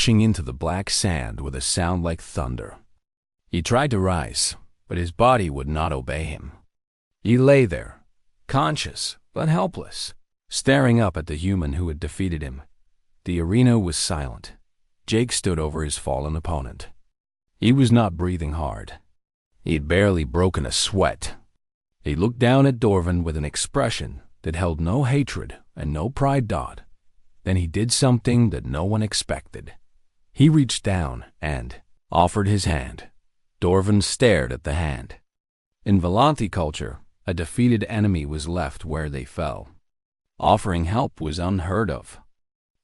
crashing into the black sand with a sound like thunder. He tried to rise, but his body would not obey him. He lay there, conscious but helpless, staring up at the human who had defeated him. The arena was silent. Jake stood over his fallen opponent. He was not breathing hard. He had barely broken a sweat. He looked down at Dorvan with an expression that held no hatred and no pride. Then he did something that no one expected. He reached down and offered his hand. Dorvan stared at the hand. In Volanthi culture, a defeated enemy was left where they fell. Offering help was unheard of.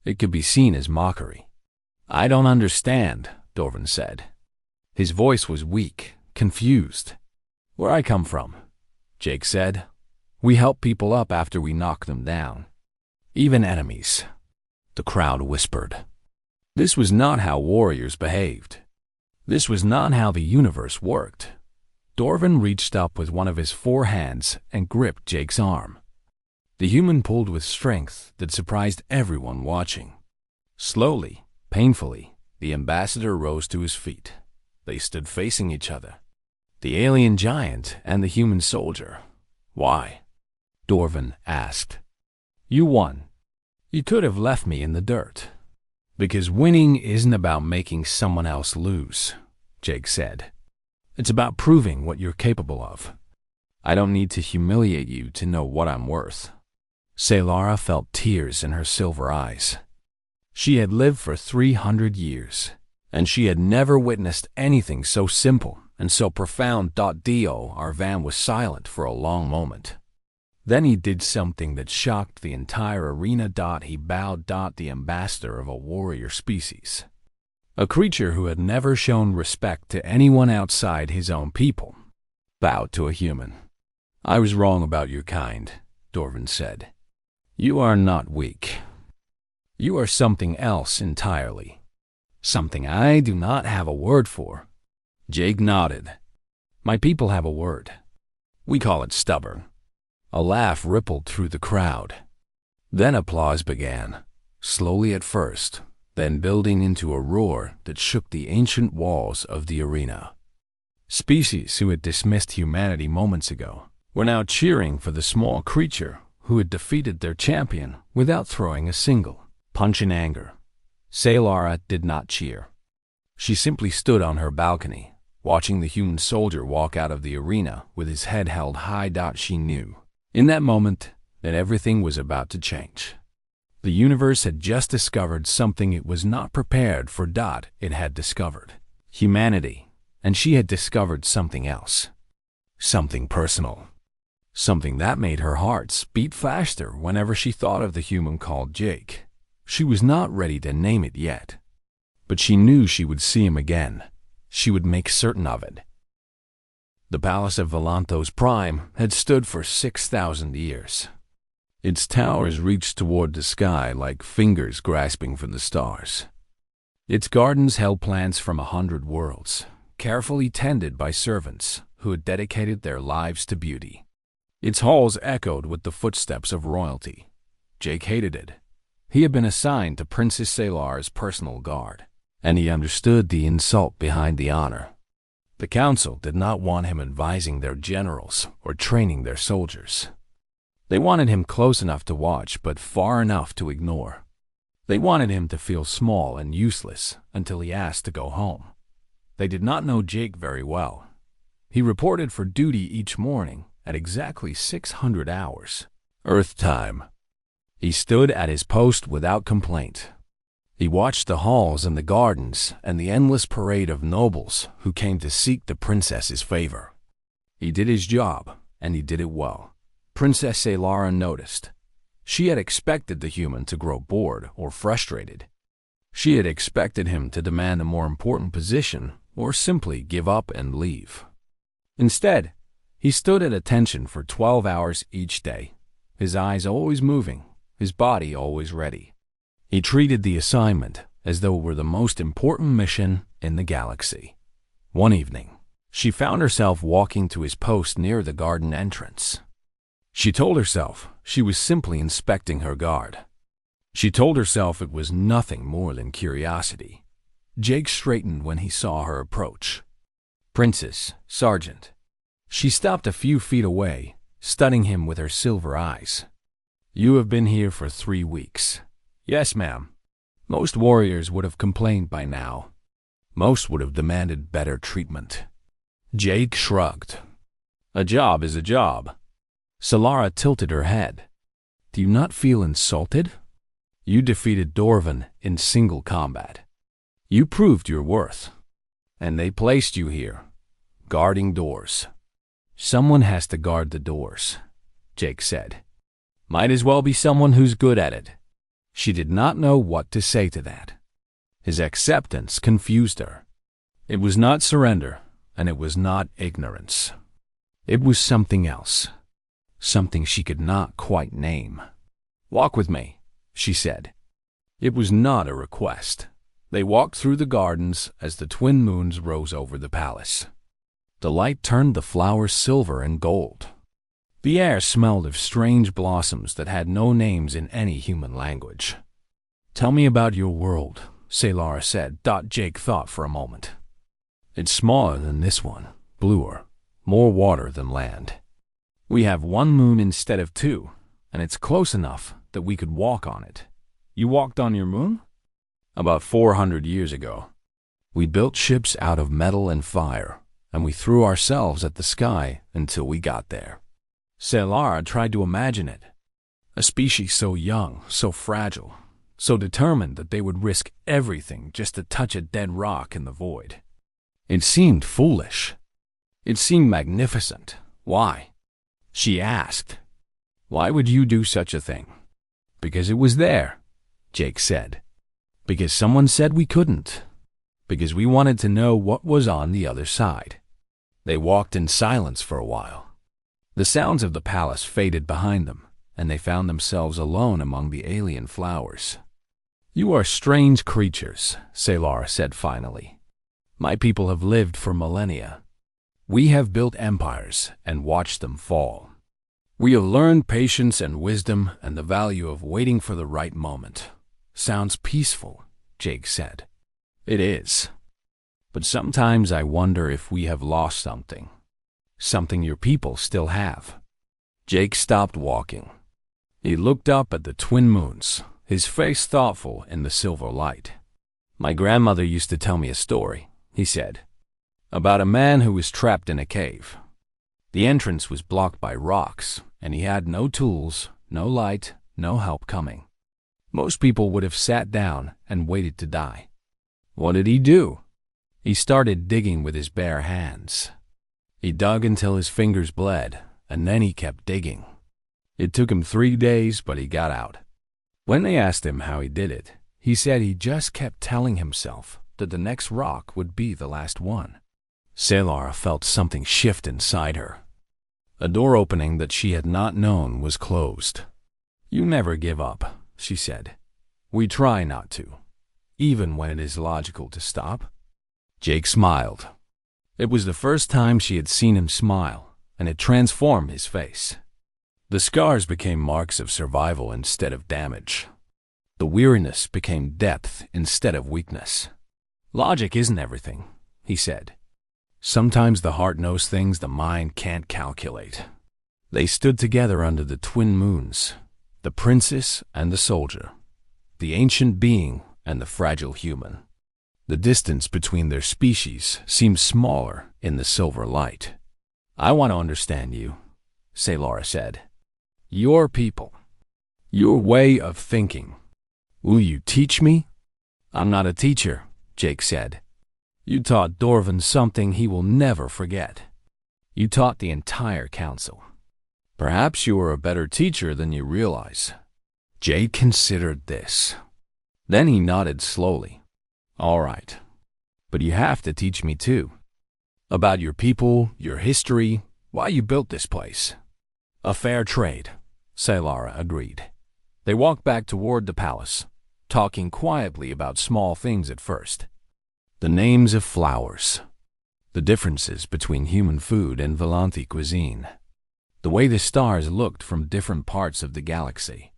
It could be seen as mockery. "I don't understand," Dorvan said. His voice was weak, confused. "Where I come from," Jake said, "we help people up after we knock them down. Even enemies." The crowd whispered. This was not how warriors behaved. This was not how the universe worked. Dorvan reached up with one of his 4 hands and gripped Jake's arm. The human pulled with strength that surprised everyone watching. Slowly, painfully, the ambassador rose to his feet. They stood facing each other. The alien giant and the human soldier. "Why?" Dorvan asked. "You won. You could have left me in the dirt." "Because winning isn't about making someone else lose," Jake said. "It's about proving what you're capable of. I don't need to humiliate you to know what I'm worth." Saylara felt tears in her silver eyes. She had lived for 300 years, and she had never witnessed anything so simple and so profound. Dio Arvan was silent for a long moment. Then he did something that shocked the entire arena. He bowed. The ambassador of a warrior species. A creature who had never shown respect to anyone outside his own people, bowed to a human. "I was wrong about your kind," Dorvan said. "You are not weak. You are something else entirely. Something I do not have a word for." Jake nodded. "My people have a word. We call it stubborn." A laugh rippled through the crowd. Then applause began, slowly at first, then building into a roar that shook the ancient walls of the arena. Species who had dismissed humanity moments ago were now cheering for the small creature who had defeated their champion without throwing a single punch in anger. Saylara did not cheer. She simply stood on her balcony, watching the human soldier walk out of the arena with his head held high. She knew, in that moment, that everything was about to change. The universe had just discovered something it was not prepared for. It had discovered humanity, and she had discovered something else. Something personal. Something that made her heart beat faster whenever she thought of the human called Jake. She was not ready to name it yet, but she knew she would see him again. She would make certain of it. The palace of Volanthos Prime had stood for 6,000 years. Its towers reached toward the sky like fingers grasping for the stars. Its gardens held plants from 100 worlds, carefully tended by servants who had dedicated their lives to beauty. Its halls echoed with the footsteps of royalty. Jake hated it. He had been assigned to Princess Salar's personal guard, and he understood the insult behind the honor. The council did not want him advising their generals or training their soldiers. They wanted him close enough to watch, but far enough to ignore. They wanted him to feel small and useless until he asked to go home. They did not know Jake very well. He reported for duty each morning at exactly 600 hours, Earth time. He stood at his post without complaint. He watched the halls and the gardens and the endless parade of nobles who came to seek the princess's favor. He did his job, and he did it well. Princess Saylara noticed. She had expected the human to grow bored or frustrated. She had expected him to demand a more important position or simply give up and leave. Instead, he stood at attention for 12 hours each day, his eyes always moving, his body always ready. He treated the assignment as though it were the most important mission in the galaxy. One evening, she found herself walking to his post near the garden entrance. She told herself she was simply inspecting her guard. She told herself it was nothing more than curiosity. Jake straightened when he saw her approach. "Princess, Sergeant." She stopped a few feet away, studying him with her silver eyes. "You have been here for 3 weeks." "Yes, ma'am." Most warriors would have complained by now. Most would have demanded better treatment. Jake shrugged. "A job is a job." Solara tilted her head. "Do you not feel insulted? You defeated Dorvan in single combat. You proved your worth. And they placed you here, guarding doors." "Someone has to guard the doors," Jake said. "Might as well be someone who's good at it." She did not know what to say to that. His acceptance confused her. It was not surrender, and it was not ignorance. It was something else, something she could not quite name. "Walk with me," she said. It was not a request. They walked through the gardens as the twin moons rose over the palace. The light turned the flowers silver and gold. The air smelled of strange blossoms that had no names in any human language. "Tell me about your world," Solara said. Jake thought for a moment. "It's smaller than this one, bluer, more water than land. We have 1 moon instead of 2, and it's close enough that we could walk on it." "You walked on your moon?" "About 400 years ago. We built ships out of metal and fire, and we threw ourselves at the sky until we got there." Solara tried to imagine it. A species so young, so fragile, so determined that they would risk everything just to touch a dead rock in the void. It seemed foolish. It seemed magnificent. Why? She asked. "Why would you do such a thing?" "Because it was there," Jake said. "Because someone said we couldn't. Because we wanted to know what was on the other side." They walked in silence for a while. The sounds of the palace faded behind them, and they found themselves alone among the alien flowers. "You are strange creatures," Solara said finally. "My people have lived for millennia. We have built empires and watched them fall. We have learned patience and wisdom and the value of waiting for the right moment." "Sounds peaceful," Jake said. "It is. But sometimes I wonder if we have lost something. Something your people still have." Jake stopped walking. He looked up at the twin moons, his face thoughtful in the silver light. "My grandmother used to tell me a story," he said, "about a man who was trapped in a cave. The entrance was blocked by rocks, and he had no tools, no light, no help coming. Most people would have sat down and waited to die. What did he do? He started digging with his bare hands. He dug until his fingers bled, and then he kept digging. It took him 3 days, but he got out. When they asked him how he did it, he said he just kept telling himself that the next rock would be the last one." Solara felt something shift inside her. A door opening that she had not known was closed. "You never give up," she said. "We try not to, even when it is logical to stop." Jake smiled. It was the first time she had seen him smile, and it transformed his face. The scars became marks of survival instead of damage. The weariness became depth instead of weakness. "Logic isn't everything," he said. "Sometimes the heart knows things the mind can't calculate." They stood together under the twin moons, the princess and the soldier, the ancient being and the fragile human. The distance between their species seemed smaller in the silver light. "I want to understand you," Solara said. "Your people. Your way of thinking. Will you teach me?" "I'm not a teacher," Jake said. "You taught Dorvan something he will never forget. You taught the entire council. Perhaps you are a better teacher than you realize." Jake considered this. Then he nodded slowly. "All right. But you have to teach me too. About your people, your history, why you built this place." "A fair trade," Solara agreed. They walked back toward the palace, talking quietly about small things at first. The names of flowers, the differences between human food and Volanthi cuisine, the way the stars looked from different parts of the galaxy.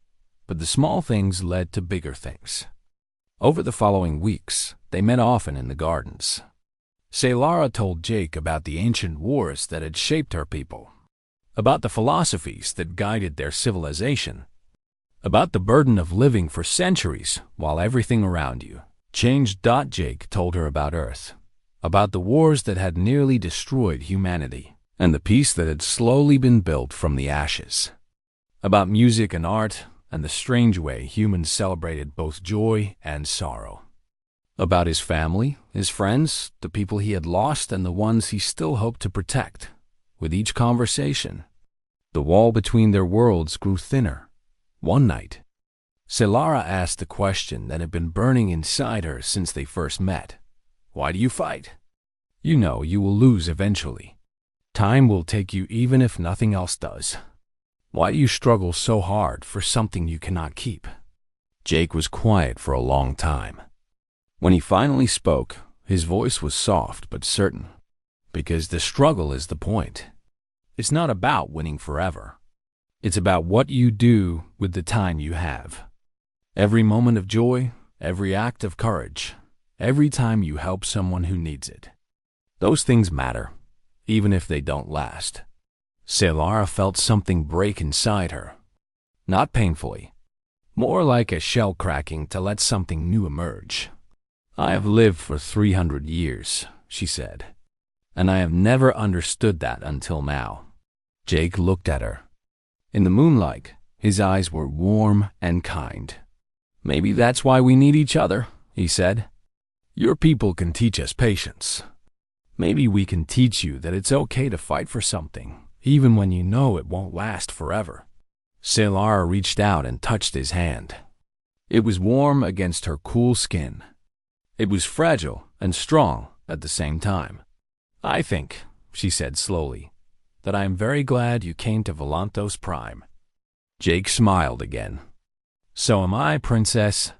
But the small things led to bigger things. Over the following weeks, They met often in the gardens. Saylara told Jake about the ancient wars that had shaped her people, about the philosophies that guided their civilization, about the burden of living for centuries while everything around you changed. Jake told her about Earth, about the wars that had nearly destroyed humanity, and the peace that had slowly been built from the ashes, about music and art, and the strange way humans celebrated both joy and sorrow, about his family, his friends, the people he had lost, and the ones he still hoped to protect. With each conversation, the wall between their worlds grew thinner. One night, Saylara asked the question that had been burning inside her since they first met. Why do you fight? You know you will lose eventually. Time will take you even if nothing else does. Why do you struggle so hard for something you cannot keep? Jake was quiet for a long time. When he finally spoke, his voice was soft but certain. Because the struggle is the point. It's not about winning forever. It's about what you do with the time you have. Every moment of joy, every act of courage, every time you help someone who needs it. Those things matter, even if they don't last. Saylara felt something break inside her. Not painfully, more like a shell cracking to let something new emerge. I have lived for 300 years, she said, and I have never understood that until now. Jake looked at her. In the moonlight, his eyes were warm and kind. Maybe that's why we need each other, he said. Your people can teach us patience. Maybe we can teach you that it's okay to fight for something, even when you know it won't last forever. Saylara reached out and touched his hand. It was warm against her cool skin. It was fragile and strong at the same time. I think, she said slowly, that I am very glad you came to Volantos Prime. Jake smiled again. So am I, Princess.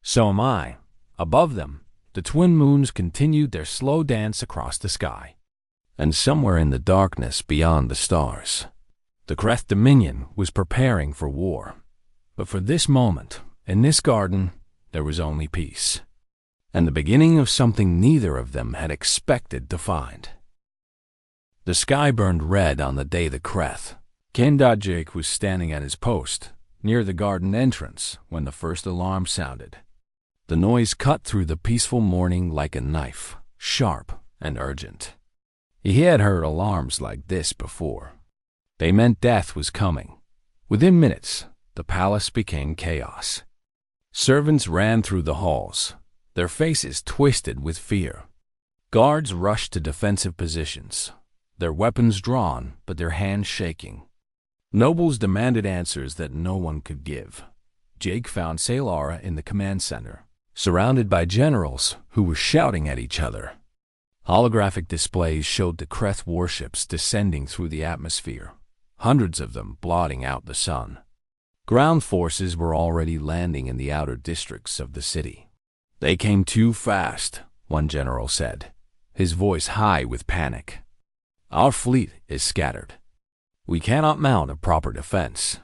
So am I. Above them, the twin moons continued their slow dance across the sky. And somewhere in the darkness beyond the stars, the Kreth Dominion was preparing for war. But for this moment, in this garden, there was only peace. And the beginning of something neither of them had expected to find. The sky burned red on the day the Kreth. Jake was standing at his post, near the garden entrance, when the first alarm sounded. The noise cut through the peaceful morning like a knife, sharp and urgent. He had heard alarms like this before. They meant death was coming. Within minutes, the palace became chaos. Servants ran through the halls, their faces twisted with fear. Guards rushed to defensive positions, their weapons drawn but their hands shaking. Nobles demanded answers that no one could give. Jake found Saylara in the command center, surrounded by generals who were shouting at each other. Holographic displays showed the Kreth warships descending through the atmosphere, hundreds of them blotting out the sun. Ground forces were already landing in the outer districts of the city. They came too fast, one general said, his voice high with panic. Our fleet is scattered. We cannot mount a proper defense.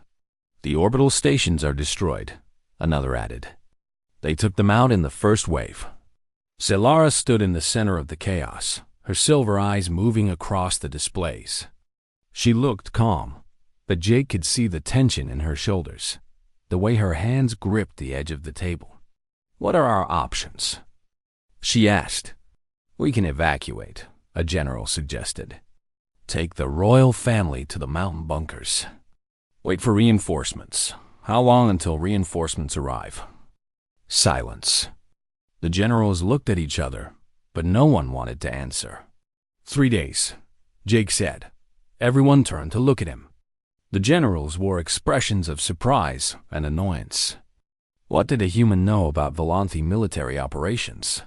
The orbital stations are destroyed, another added. They took them out in the first wave. Saylara stood in the center of the chaos, her silver eyes moving across the displays. She looked calm, but Jake could see the tension in her shoulders, the way her hands gripped the edge of the table. What are our options? She asked. We can evacuate, a general suggested. Take the royal family to the mountain bunkers. Wait for reinforcements. How long until reinforcements arrive? Silence. The generals looked at each other, but no one wanted to answer. 3 days, Jake said. Everyone turned to look at him. The generals wore expressions of surprise and annoyance. What did a human know about Volanthi military operations?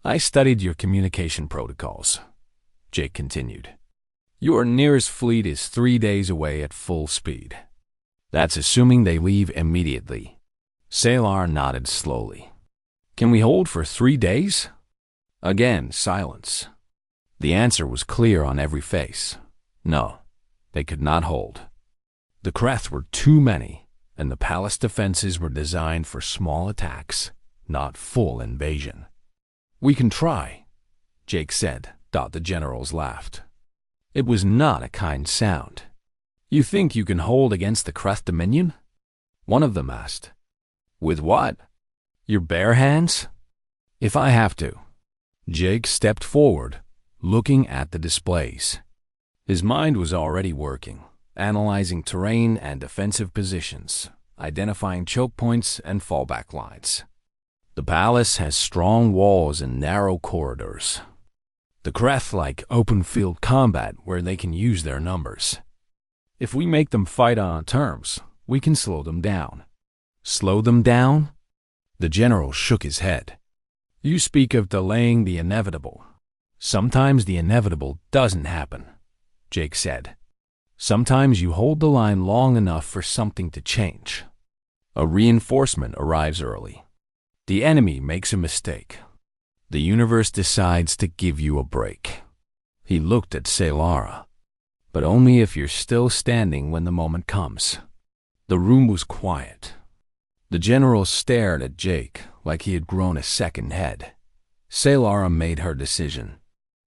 I studied your communication protocols, Jake continued. Your nearest fleet is 3 days away at full speed. That's assuming they leave immediately. Saylara nodded slowly. Can we hold for 3 days? Again, silence. The answer was clear on every face. No, they could not hold. The Kreth were too many, and the palace defenses were designed for small attacks, not full invasion. We can try, Jake said. The generals laughed. It was not a kind sound. You think you can hold against the Kreth Dominion? One of them asked. With what? Your bare hands? If I have to. Jake stepped forward, looking at the displays. His mind was already working, analyzing terrain and defensive positions, identifying choke points and fallback lines. The palace has strong walls and narrow corridors. The Kreth like open-field combat where they can use their numbers. If we make them fight on terms, we can slow them down. Slow them down? The general shook his head. You speak of delaying the inevitable. Sometimes the inevitable doesn't happen, Jake said. Sometimes you hold the line long enough for something to change. A reinforcement arrives early. The enemy makes a mistake. The universe decides to give you a break. He looked at Saylara. But only if you're still standing when the moment comes. The room was quiet. The general stared at Jake like he had grown a second head. Saylara made her decision.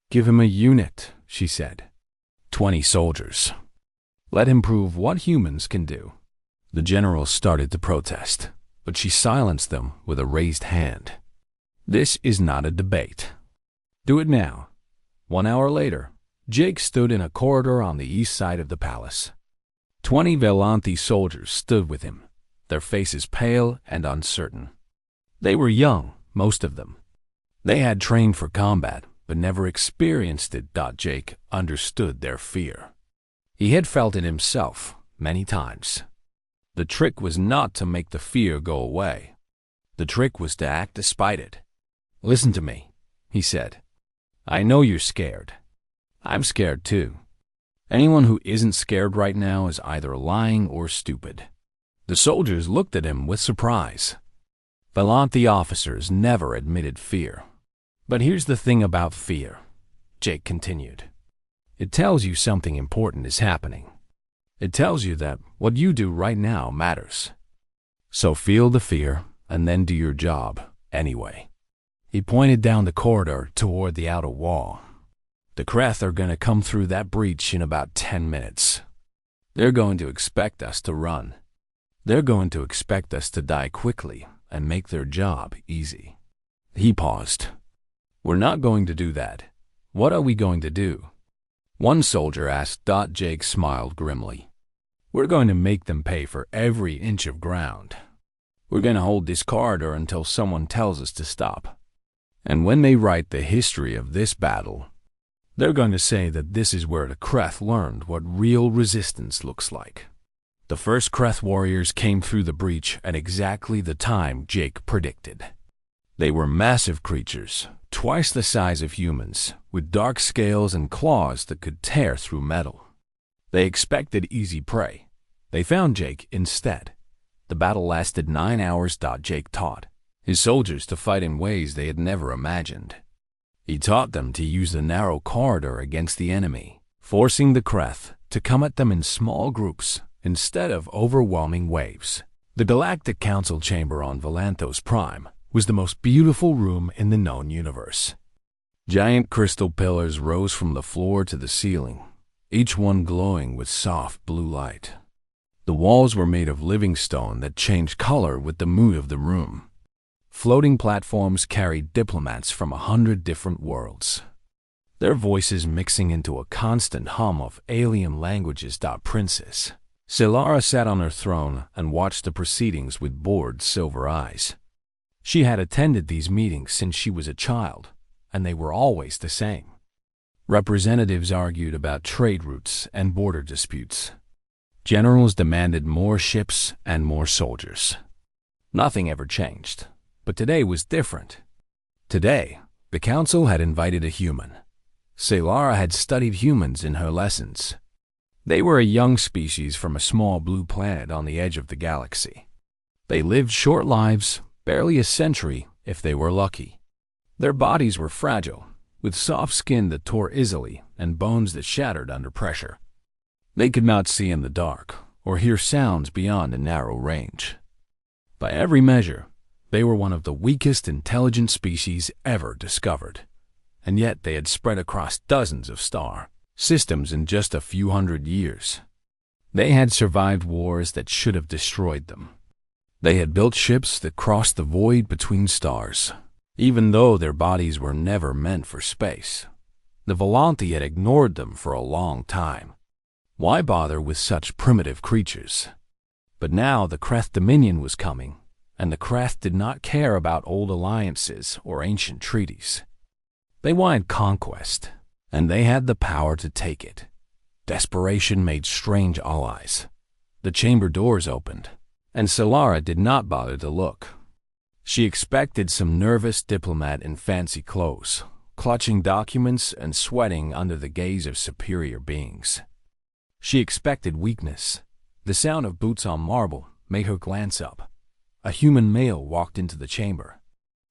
Give him a unit, she said. 20 soldiers. Let him prove what humans can do. The general started to protest, but she silenced them with a raised hand. This is not a debate. Do it now. 1 hour later, Jake stood in a corridor on the east side of the palace. 20 Velanthi soldiers stood with him, their faces pale and uncertain. They were young, most of them. They had trained for combat, but never experienced it. Jake understood their fear. He had felt it himself many times. The trick was not to make the fear go away. The trick was to act despite it. Listen to me, he said. I know you're scared. I'm scared too. Anyone who isn't scared right now is either lying or stupid. The soldiers looked at him with surprise. Velanthi officers never admitted fear. But here's the thing about fear, Jake continued. It tells you something important is happening. It tells you that what you do right now matters. So feel the fear and then do your job anyway. He pointed down the corridor toward the outer wall. The Kreth are going to come through that breach in about 10 minutes. They're going to expect us to run. They're going to expect us to die quickly and make their job easy. He paused. We're not going to do that. What are we going to do? One soldier asked. Jake smiled grimly. We're going to make them pay for every inch of ground. We're going to hold this corridor until someone tells us to stop. And when they write the history of this battle, they're going to say that this is where the Kreth learned what real resistance looks like. The first Kreth warriors came through the breach at exactly the time Jake predicted. They were massive creatures, twice the size of humans, with dark scales and claws that could tear through metal. They expected easy prey. They found Jake instead. The battle lasted 9 hours. Jake taught his soldiers to fight in ways they had never imagined. He taught them to use the narrow corridor against the enemy, forcing the Kreth to come at them in small groups instead of overwhelming waves. The Galactic Council chamber on Valanthos Prime was the most beautiful room in the known universe. Giant crystal pillars rose from the floor to the ceiling, each one glowing with soft blue light. The walls were made of living stone that changed color with the mood of the room. Floating platforms carried diplomats from 100 different worlds, their voices mixing into a constant hum of alien languages. Princess Saylara sat on her throne and watched the proceedings with bored silver eyes. She had attended these meetings since she was a child, and they were always the same. Representatives argued about trade routes and border disputes. Generals demanded more ships and more soldiers. Nothing ever changed. But today was different. Today, the council had invited a human. Saylara had studied humans in her lessons. They were a young species from a small blue planet on the edge of the galaxy. They lived short lives, barely a century if they were lucky. Their bodies were fragile, with soft skin that tore easily and bones that shattered under pressure. They could not see in the dark or hear sounds beyond a narrow range. By every measure, They were one of the weakest intelligent species ever discovered, and yet they had spread across dozens of star systems in just a few hundred years. They had survived wars that should have destroyed them. They had built ships that crossed the void between stars, even though their bodies were never meant for space. The Volanti had ignored them for a long time. Why bother with such primitive creatures? But now the Kreth Dominion was coming, and the Kreth did not care about old alliances or ancient treaties. They wanted conquest, and they had the power to take it. Desperation made strange allies. The chamber doors opened, and Solara did not bother to look. She expected some nervous diplomat in fancy clothes, clutching documents and sweating under the gaze of superior beings. She expected weakness. The sound of boots on marble made her glance up. A human male walked into the chamber.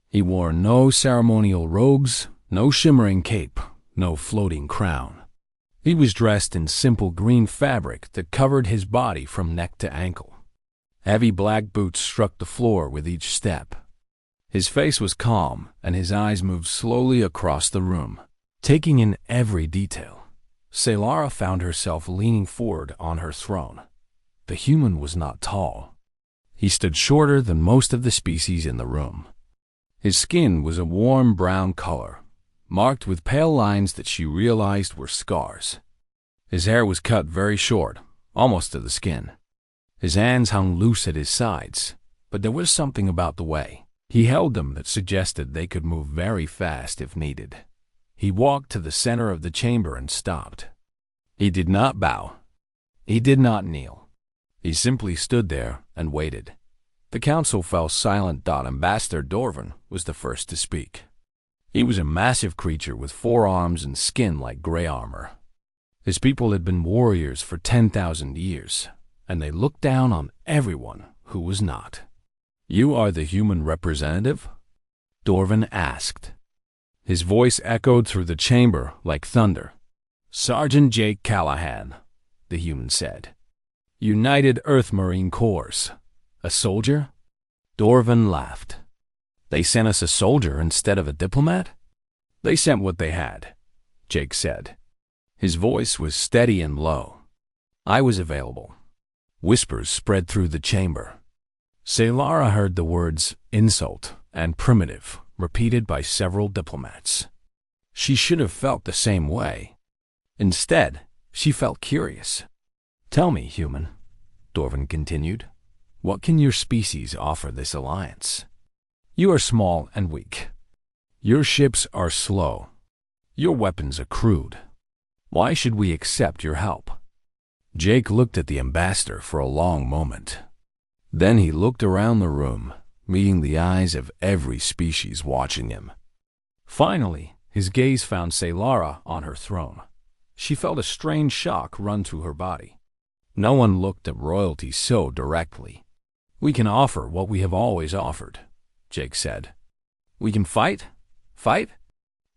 He wore no ceremonial robes, no shimmering cape, no floating crown. He was dressed in simple green fabric that covered his body from neck to ankle. Heavy black boots struck the floor with each step. His face was calm, and his eyes moved slowly across the room, taking in every detail. Solara found herself leaning forward on her throne. The human was not tall. He stood shorter than most of the species in the room. His skin was a warm brown color, marked with pale lines that she realized were scars. His hair was cut very short, almost to the skin. His hands hung loose at his sides, but there was something about the way he held them that suggested they could move very fast if needed. He walked to the center of the chamber and stopped. He did not bow. He did not kneel. He simply stood there and waited. The council fell silent. Ambassador Dorvan was the first to speak. He was a massive creature with 4 arms and skin like gray armor. His people had been warriors for 10,000 years, and they looked down on everyone who was not. "You are the human representative?" Dorvan asked. His voice echoed through the chamber like thunder. "Sergeant Jake Callahan," the human said. "United Earth Marine Corps. A soldier?" Dorvan laughed. "They sent us a soldier instead of a diplomat?" "They sent what they had," Jake said. His voice was steady and low. "I was available." Whispers spread through the chamber. Solara heard the words insult and primitive repeated by several diplomats. She should have felt the same way. Instead, she felt curious. "Tell me, human," Dorvan continued, "what can your species offer this alliance? You are small and weak. Your ships are slow. Your weapons are crude. Why should we accept your help?" Jake looked at the ambassador for a long moment. Then he looked around the room, meeting the eyes of every species watching him. Finally, his gaze found Solara on her throne. She felt a strange shock run through her body. No one looked at royalty so directly. "We can offer what we have always offered," Jake said. "We can fight? Fight?"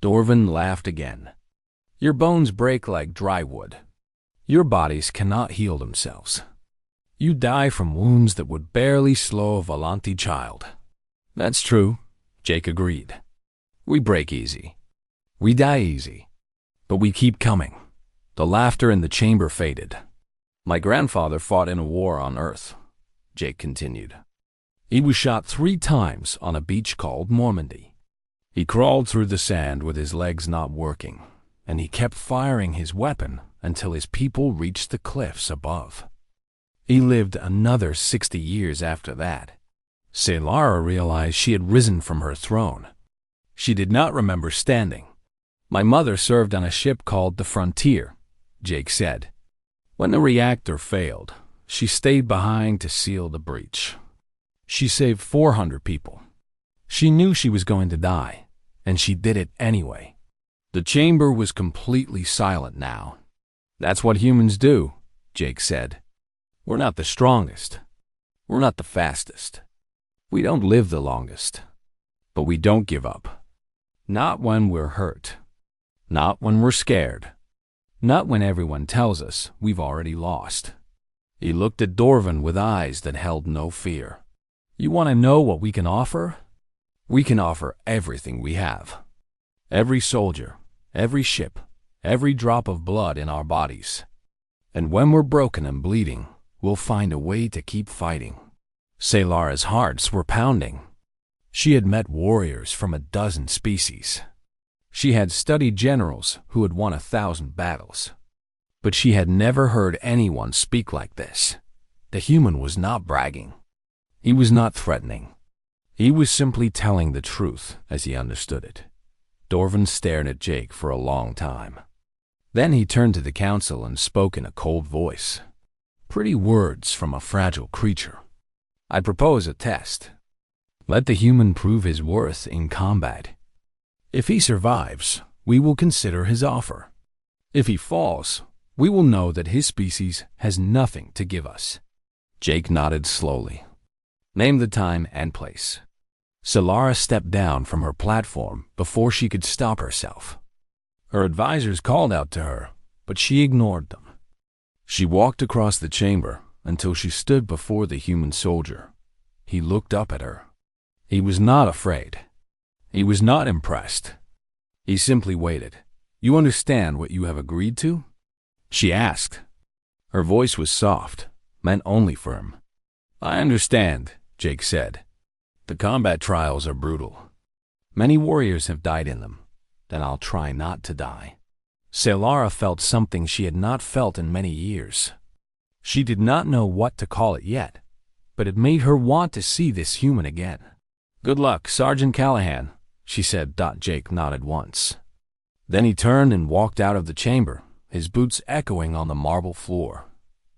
Dorvan laughed again. "Your bones break like dry wood. Your bodies cannot heal themselves. You die from wounds that would barely slow a Volanti child." "That's true," Jake agreed. "We break easy. We die easy. But we keep coming." The laughter in the chamber faded. "My grandfather fought in a war on Earth," Jake continued. "He was shot 3 times on a beach called Normandy. He crawled through the sand with his legs not working, and he kept firing his weapon until his people reached the cliffs above. He lived another 60 years after that." Solara realized she had risen from her throne. She did not remember standing. "My mother served on a ship called the Frontier," Jake said. "When the reactor failed, she stayed behind to seal the breach. She saved 400 people. She knew she was going to die, and she did it anyway." The chamber was completely silent now. "That's what humans do," Jake said. "We're not the strongest. We're not the fastest. We don't live the longest. But we don't give up. Not when we're hurt. Not when we're scared. Not when everyone tells us we've already lost." He looked at Dorvan with eyes that held no fear. You want to know what we can offer? We can offer everything we have. Every soldier, every ship, every drop of blood in our bodies. And when we're broken and bleeding, we'll find a way to keep fighting. Celara's hearts were pounding. She had met warriors from a dozen species. She had studied generals who had won 1,000 battles. But she had never heard anyone speak like this. The human was not bragging. He was not threatening. He was simply telling the truth as he understood it. Dorvan stared at Jake for a long time. Then he turned to the council and spoke in a cold voice. Pretty words from a fragile creature. I propose a test. Let the human prove his worth in combat. If he survives, we will consider his offer. If he falls, we will know that his species has nothing to give us. Jake nodded slowly. Name the time and place. Celara stepped down from her platform before she could stop herself. Her advisors called out to her, but she ignored them. She walked across the chamber until she stood before the human soldier. He looked up at her. He was not afraid. He was not impressed. He simply waited. You understand what you have agreed to? She asked. Her voice was soft, meant only firm. I understand, Jake said. The combat trials are brutal. Many warriors have died in them. Then I'll try not to die. Celara felt something she had not felt in many years. She did not know what to call it yet, but it made her want to see this human again. Good luck, Sergeant Callahan, she said. Jake nodded once. Then he turned and walked out of the chamber, his boots echoing on the marble floor.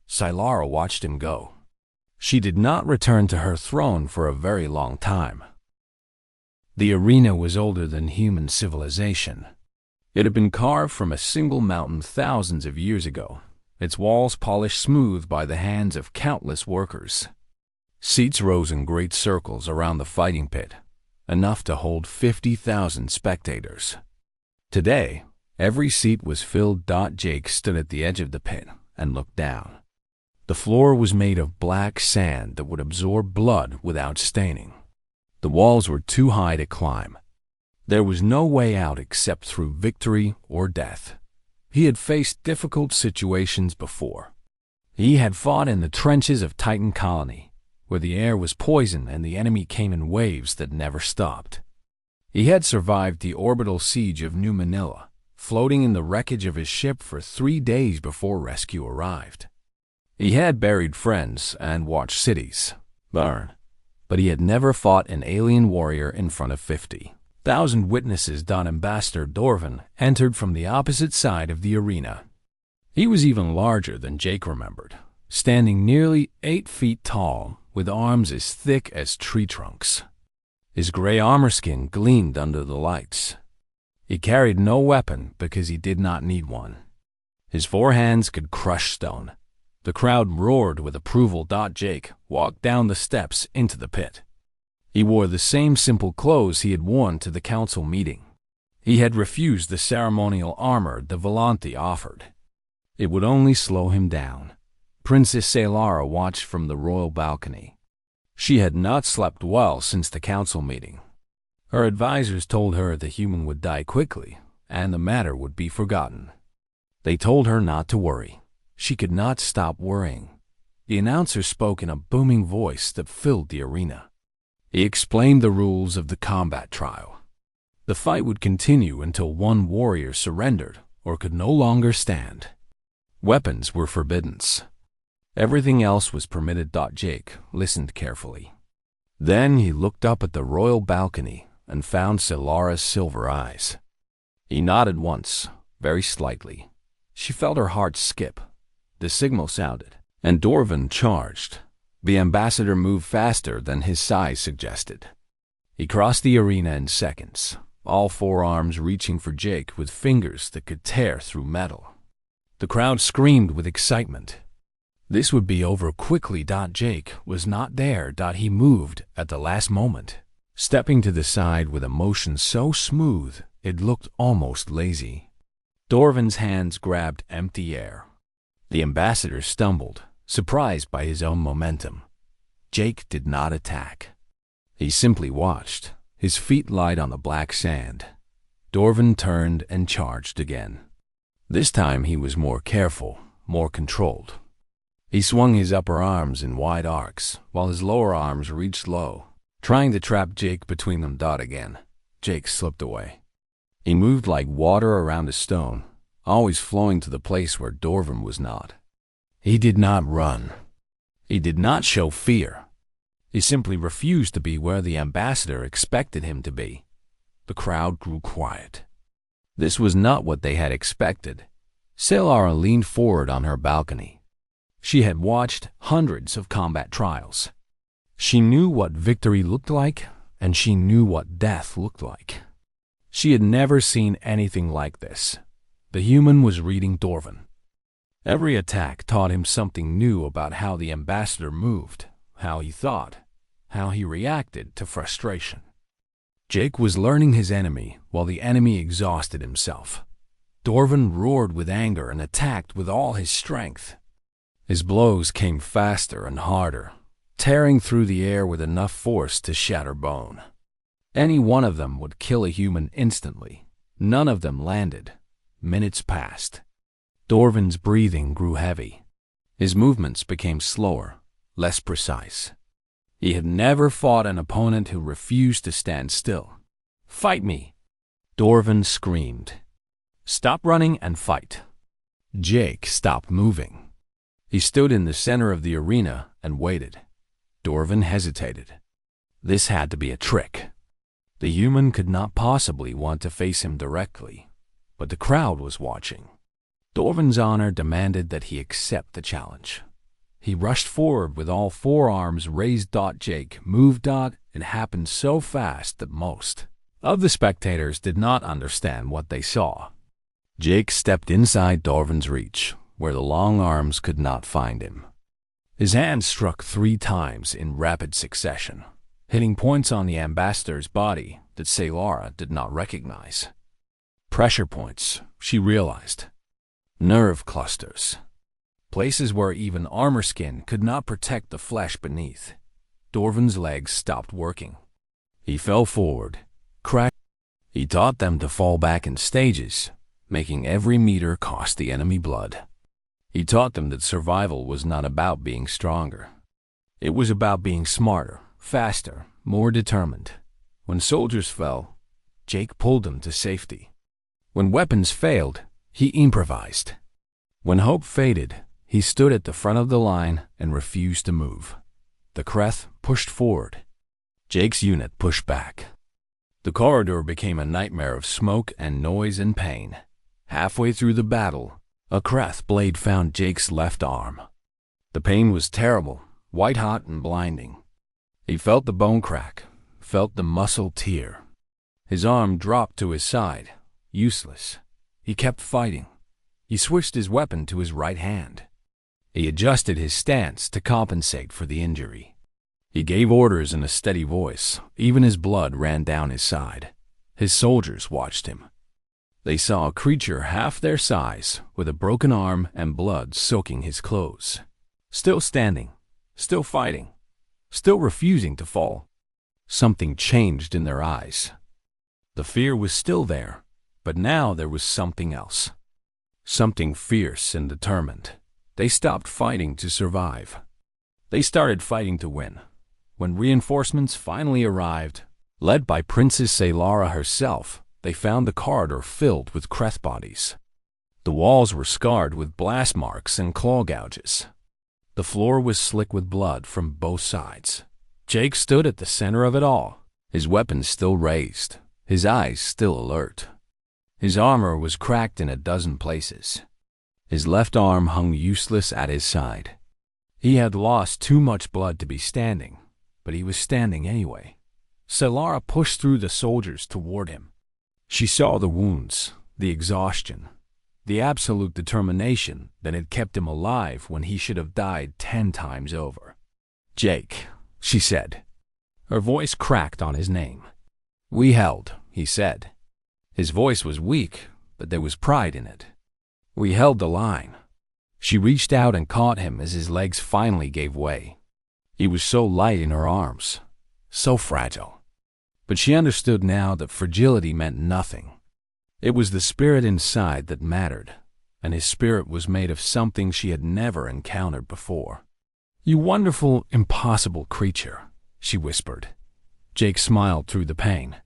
Celara watched him go. She did not return to her throne for a very long time. The arena was older than human civilization. It had been carved from a single mountain thousands of years ago, its walls polished smooth by the hands of countless workers. Seats rose in great circles around the fighting pit, enough to hold 50,000 spectators. Today, every seat was filled. Jake stood at the edge of the pit and looked down. The floor was made of black sand that would absorb blood without staining. The walls were too high to climb. There was no way out except through victory or death. He had faced difficult situations before. He had fought in the trenches of Titan Colony, where the air was poison and the enemy came in waves that never stopped. He had survived the orbital siege of New Manila, floating in the wreckage of his ship for 3 days before rescue arrived. He had buried friends and watched cities burn, but he had never fought an alien warrior in front of 50,000 witnesses. Ambassador Dorvan entered from the opposite side of the arena. He was even larger than Jake remembered, standing nearly 8 feet tall, with arms as thick as tree trunks. His gray armor skin gleamed under the lights. He carried no weapon because he did not need one. His 4 hands could crush stone. The crowd roared with approval. Jake walked down the steps into the pit. He wore the same simple clothes he had worn to the council meeting. He had refused the ceremonial armor the Volante offered. It would only slow him down. Princess Celara watched from the royal balcony. She had not slept well since the council meeting. Her advisors told her the human would die quickly, and the matter would be forgotten. They told her not to worry. She could not stop worrying. The announcer spoke in a booming voice that filled the arena. He explained the rules of the combat trial. The fight would continue until one warrior surrendered or could no longer stand. Weapons were forbidden. Everything else was permitted. Jake listened carefully. Then he looked up at the royal balcony and found Celara's silver eyes. He nodded once, very slightly. She felt her heart skip. The signal sounded, and Dorvan charged. The ambassador moved faster than his size suggested. He crossed the arena in seconds, all 4 arms reaching for Jake with fingers that could tear through metal. The crowd screamed with excitement. This would be over quickly. Jake was not there. He moved at the last moment, stepping to the side with a motion so smooth it looked almost lazy. Dorvan's hands grabbed empty air. The ambassador stumbled, surprised by his own momentum. Jake did not attack. He simply watched, his feet light on the black sand. Dorvan turned and charged again. This time he was more careful, more controlled. He swung his upper arms in wide arcs, while his lower arms reached low, trying to trap Jake between them. Again, Jake slipped away. He moved like water around a stone, always flowing to the place where Dorvan was not. He did not run. He did not show fear. He simply refused to be where the ambassador expected him to be. The crowd grew quiet. This was not what they had expected. Salara leaned forward on her balcony. She had watched hundreds of combat trials. She knew what victory looked like, and she knew what death looked like. She had never seen anything like this. The human was reading Dorvan. Every attack taught him something new about how the ambassador moved, how he thought, how he reacted to frustration. Jake was learning his enemy while the enemy exhausted himself. Dorvan roared with anger and attacked with all his strength. His blows came faster and harder, tearing through the air with enough force to shatter bone. Any one of them would kill a human instantly. None of them landed. Minutes passed. Dorvan's breathing grew heavy. His movements became slower, less precise. He had never fought an opponent who refused to stand still. "Fight me!" Dorvan screamed. "Stop running and fight." Jake stopped moving. He stood in the center of the arena and waited. Dorvan hesitated. This had to be a trick. The human could not possibly want to face him directly, but the crowd was watching. Dorvan's honor demanded that he accept the challenge. He rushed forward with all four arms raised. Jake moved. It happened so fast that most of the spectators did not understand what they saw. Jake stepped inside Dorvan's reach, where the long arms could not find him. His hands struck 3 times in rapid succession, hitting points on the ambassador's body that Salara did not recognize. Pressure points, she realized. Nerve clusters. Places where even armor skin could not protect the flesh beneath. Dorvan's legs stopped working. He fell forward, crashed. He taught them to fall back in stages, making every meter cost the enemy blood. He taught them that survival was not about being stronger. It was about being smarter, faster, more determined. When soldiers fell, Jake pulled them to safety. When weapons failed, he improvised. When hope faded, he stood at the front of the line and refused to move. The Kreth pushed forward. Jake's unit pushed back. The corridor became a nightmare of smoke and noise and pain. Halfway through the battle, a Kreth blade found Jake's left arm. The pain was terrible, white-hot and blinding. He felt the bone crack, felt the muscle tear. His arm dropped to his side, useless. He kept fighting. He switched his weapon to his right hand. He adjusted his stance to compensate for the injury. He gave orders in a steady voice. Even his blood ran down his side. His soldiers watched him. They saw a creature half their size, with a broken arm and blood soaking his clothes. Still standing, still fighting, still refusing to fall. Something changed in their eyes. The fear was still there, but now there was something else. Something fierce and determined. They stopped fighting to survive. They started fighting to win. When reinforcements finally arrived, led by Princess Salara herself, they found the corridor filled with Kreth bodies. The walls were scarred with blast marks and claw gouges. The floor was slick with blood from both sides. Jake stood at the center of it all, his weapon still raised, his eyes still alert. His armor was cracked in a dozen places. His left arm hung useless at his side. He had lost too much blood to be standing, but he was standing anyway. Salara pushed through the soldiers toward him. She saw the wounds, the exhaustion, the absolute determination that had kept him alive when he should have died 10 times over. "Jake," she said. Her voice cracked on his name. "We held," he said. His voice was weak, but there was pride in it. "We held the line." She reached out and caught him as his legs finally gave way. He was so light in her arms, so fragile. But she understood now that fragility meant nothing. It was the spirit inside that mattered, and his spirit was made of something she had never encountered before. "You wonderful, impossible creature," she whispered. Jake smiled through the pain.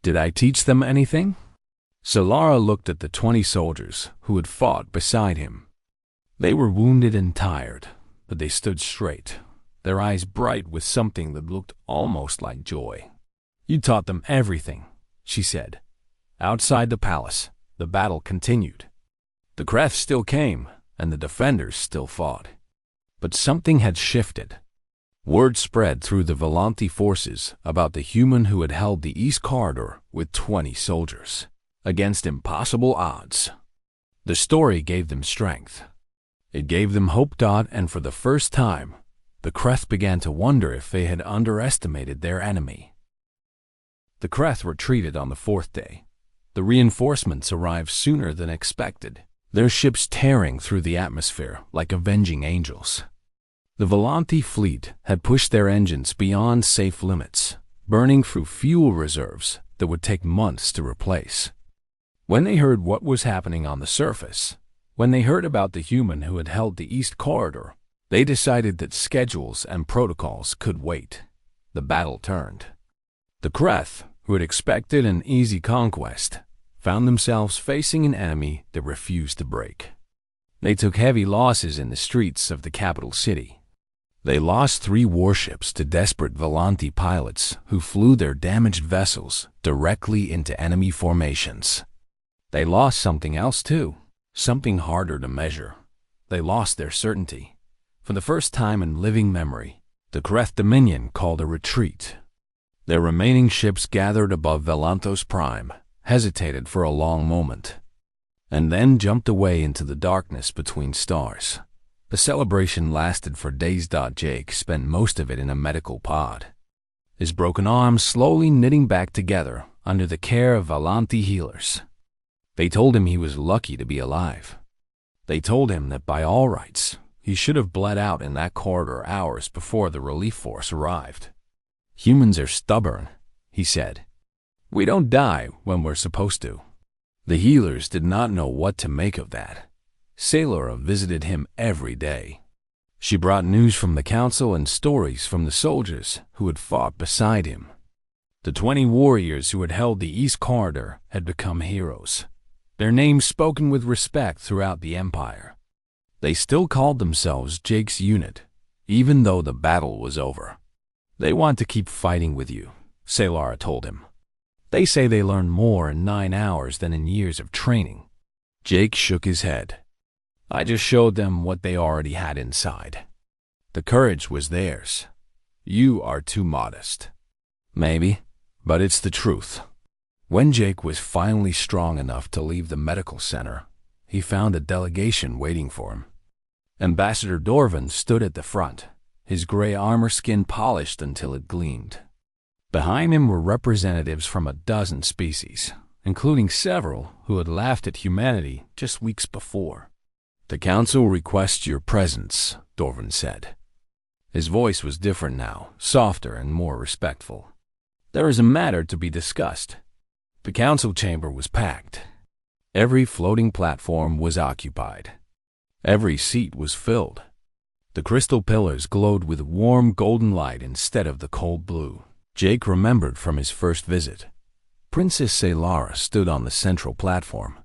"Did I teach them anything?" Solara looked at the 20 soldiers who had fought beside him. They were wounded and tired, but they stood straight, their eyes bright with something that looked almost like joy. "You taught them everything," she said. Outside the palace, the battle continued. The Kreth still came, and the defenders still fought. But something had shifted. Word spread through the Volanti forces about the human who had held the East Corridor with 20 soldiers, against impossible odds. The story gave them strength. It gave them hope. And for the first time, the Kreth began to wonder if they had underestimated their enemy. The Kreth retreated on the 4th day. The reinforcements arrived sooner than expected, their ships tearing through the atmosphere like avenging angels. The Volanti fleet had pushed their engines beyond safe limits, burning through fuel reserves that would take months to replace. When they heard what was happening on the surface, when they heard about the human who had held the East Corridor, they decided that schedules and protocols could wait. The battle turned. The Kreth, who had expected an easy conquest, found themselves facing an enemy that refused to break. They took heavy losses in the streets of the capital city. They lost 3 warships to desperate Volanti pilots who flew their damaged vessels directly into enemy formations. They lost something else too, something harder to measure. They lost their certainty. For the first time in living memory, the Kreth Dominion called a retreat. Their remaining ships gathered above Velantos Prime, hesitated for a long moment, and then jumped away into the darkness between stars. The celebration lasted for days. Jake spent most of it in a medical pod, his broken arm slowly knitting back together under the care of Volanti healers. They told him he was lucky to be alive. They told him that by all rights, he should have bled out in that corridor hours before the relief force arrived. "Humans are stubborn," he said. "We don't die when we're supposed to." The healers did not know what to make of that. Sailora visited him every day. She brought news from the council and stories from the soldiers who had fought beside him. The 20 warriors who had held the East Corridor had become heroes, their names spoken with respect throughout the Empire. They still called themselves Jake's unit, even though the battle was over. "They want to keep fighting with you," Sailora told him. "They say they learn more in 9 hours than in years of training." Jake shook his head. "I just showed them what they already had inside. The courage was theirs. You are too modest." "Maybe, but it's the truth." When Jake was finally strong enough to leave the medical center, he found a delegation waiting for him. Ambassador Dorvan stood at the front, his gray armor skin polished until it gleamed. Behind him were representatives from a dozen species, including several who had laughed at humanity just weeks before. "The council requests your presence," Dorvan said. His voice was different now, softer and more respectful. "There is a matter to be discussed." The council chamber was packed. Every floating platform was occupied. Every seat was filled. The crystal pillars glowed with warm golden light instead of the cold blue Jake remembered from his first visit. Princess Salara stood on the central platform,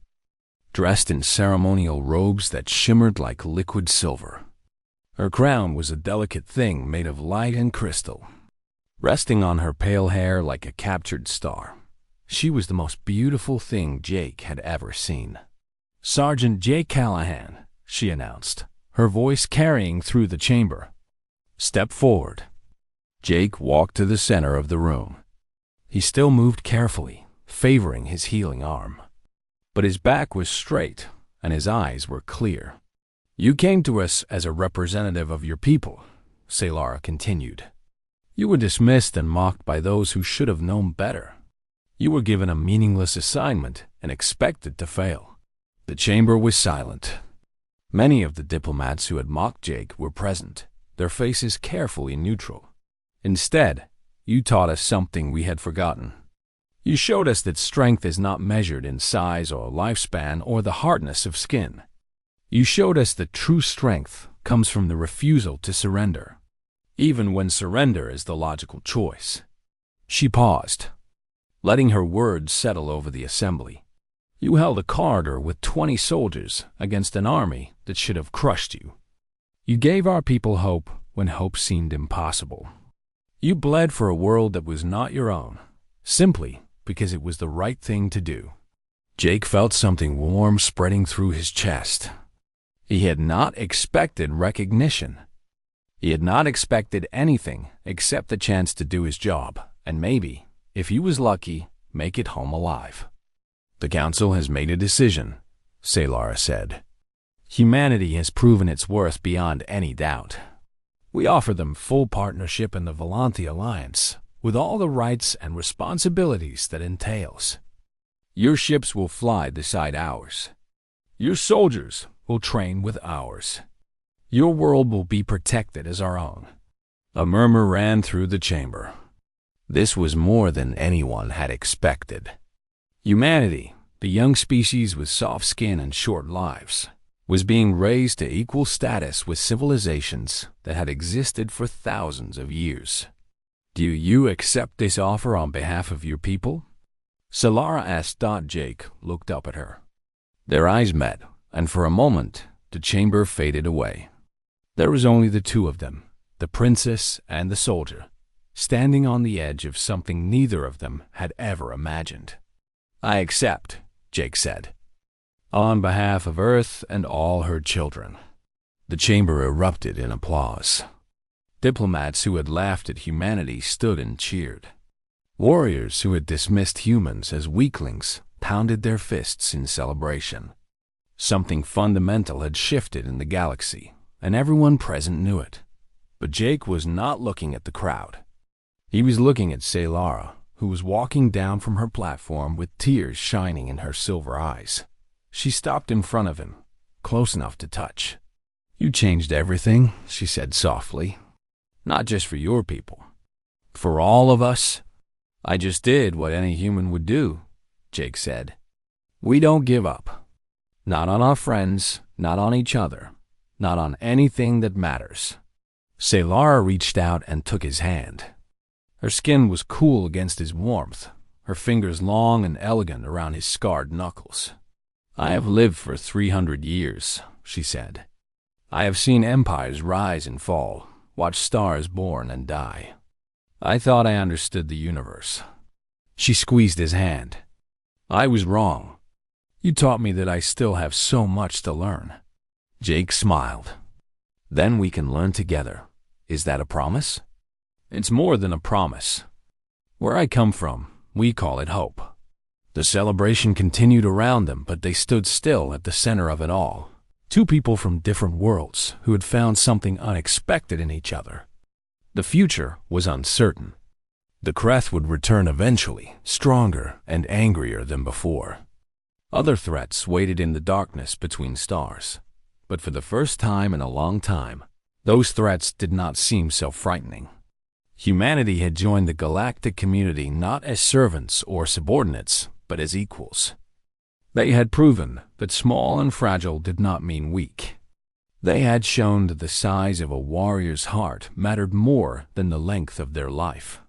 dressed in ceremonial robes that shimmered like liquid silver. Her crown was a delicate thing made of light and crystal, resting on her pale hair like a captured star. She was the most beautiful thing Jake had ever seen. "Sergeant J. Callahan," she announced, her voice carrying through the chamber. "Step forward." Jake walked to the center of the room. He still moved carefully, favoring his healing arm. But his back was straight, and his eyes were clear. "You came to us as a representative of your people," Salara continued. "You were dismissed and mocked by those who should have known better. You were given a meaningless assignment and expected to fail." The chamber was silent. Many of the diplomats who had mocked Jake were present, their faces carefully neutral. Instead, you taught us something we had forgotten. You showed us that strength is not measured in size or lifespan or the hardness of skin. You showed us that true strength comes from the refusal to surrender, even when surrender is the logical choice. She paused, letting her words settle over the assembly. You held a corridor with 20 soldiers against an army that should have crushed you. You gave our people hope when hope seemed impossible. You bled for a world that was not your own, simply because it was the right thing to do. Jake felt something warm spreading through his chest. He had not expected recognition. He had not expected anything except the chance to do his job, and maybe, if he was lucky, make it home alive. The Council has made a decision, Salara said. Humanity has proven its worth beyond any doubt. We offer them full partnership in the Volanthi Alliance, with all the rights and responsibilities that entails. Your ships will fly beside ours. Your soldiers will train with ours. Your world will be protected as our own. A murmur ran through the chamber. This was more than anyone had expected. Humanity, the young species with soft skin and short lives, was being raised to equal status with civilizations that had existed for thousands of years. Do you accept this offer on behalf of your people? Salara asked. Jake looked up at her. Their eyes met, and for a moment, the chamber faded away. There was only the two of them, the princess and the soldier, standing on the edge of something neither of them had ever imagined. I accept, Jake said. On behalf of Earth and all her children. The chamber erupted in applause. Diplomats who had laughed at humanity stood and cheered. Warriors who had dismissed humans as weaklings pounded their fists in celebration. Something fundamental had shifted in the galaxy, and everyone present knew it. But Jake was not looking at the crowd. He was looking at Salara, who was walking down from her platform with tears shining in her silver eyes. She stopped in front of him, close enough to touch. You changed everything, she said softly. Not just for your people. For all of us. I just did what any human would do, Jake said. We don't give up. Not on our friends, not on each other, not on anything that matters. Salara reached out and took his hand. Her skin was cool against his warmth, her fingers long and elegant around his scarred knuckles. I have lived for 300 years, she said. I have seen empires rise and fall, watched stars born and die. I thought I understood the universe. She squeezed his hand. I was wrong. You taught me that I still have so much to learn. Jake smiled. Then we can learn together. Is that a promise? It's more than a promise. Where I come from, we call it hope. The celebration continued around them, but they stood still at the center of it all. Two people from different worlds who had found something unexpected in each other. The future was uncertain. The Kreth would return eventually, stronger and angrier than before. Other threats waited in the darkness between stars. But for the first time in a long time, those threats did not seem so frightening. Humanity had joined the galactic community not as servants or subordinates, but as equals. They had proven that small and fragile did not mean weak. They had shown that the size of a warrior's heart mattered more than the length of their life.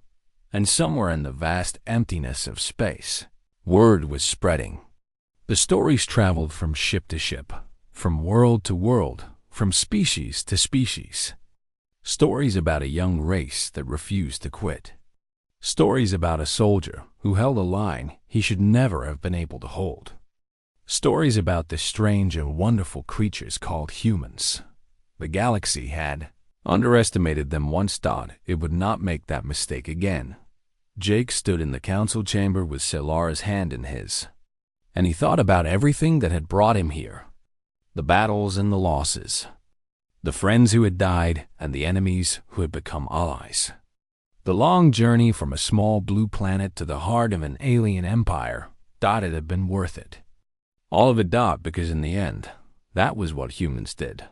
And somewhere in the vast emptiness of space, word was spreading. The stories traveled from ship to ship, from world to world, from species to species. Stories about a young race that refused to quit. Stories about a soldier who held a line he should never have been able to hold. Stories about the strange and wonderful creatures called humans. The galaxy had underestimated them once, thought it would not make that mistake again. Jake stood in the council chamber with Salara's hand in his, and he thought about everything that had brought him here. The battles and the losses. The friends who had died and the enemies who had become allies. The long journey from a small blue planet to the heart of an alien empire, thought it had been worth it. All of it, because in the end, that was what humans did.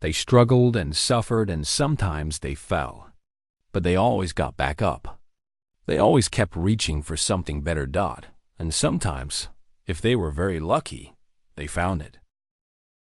They struggled and suffered, and sometimes they fell. But they always got back up. They always kept reaching for something better. And sometimes, if they were very lucky, they found it.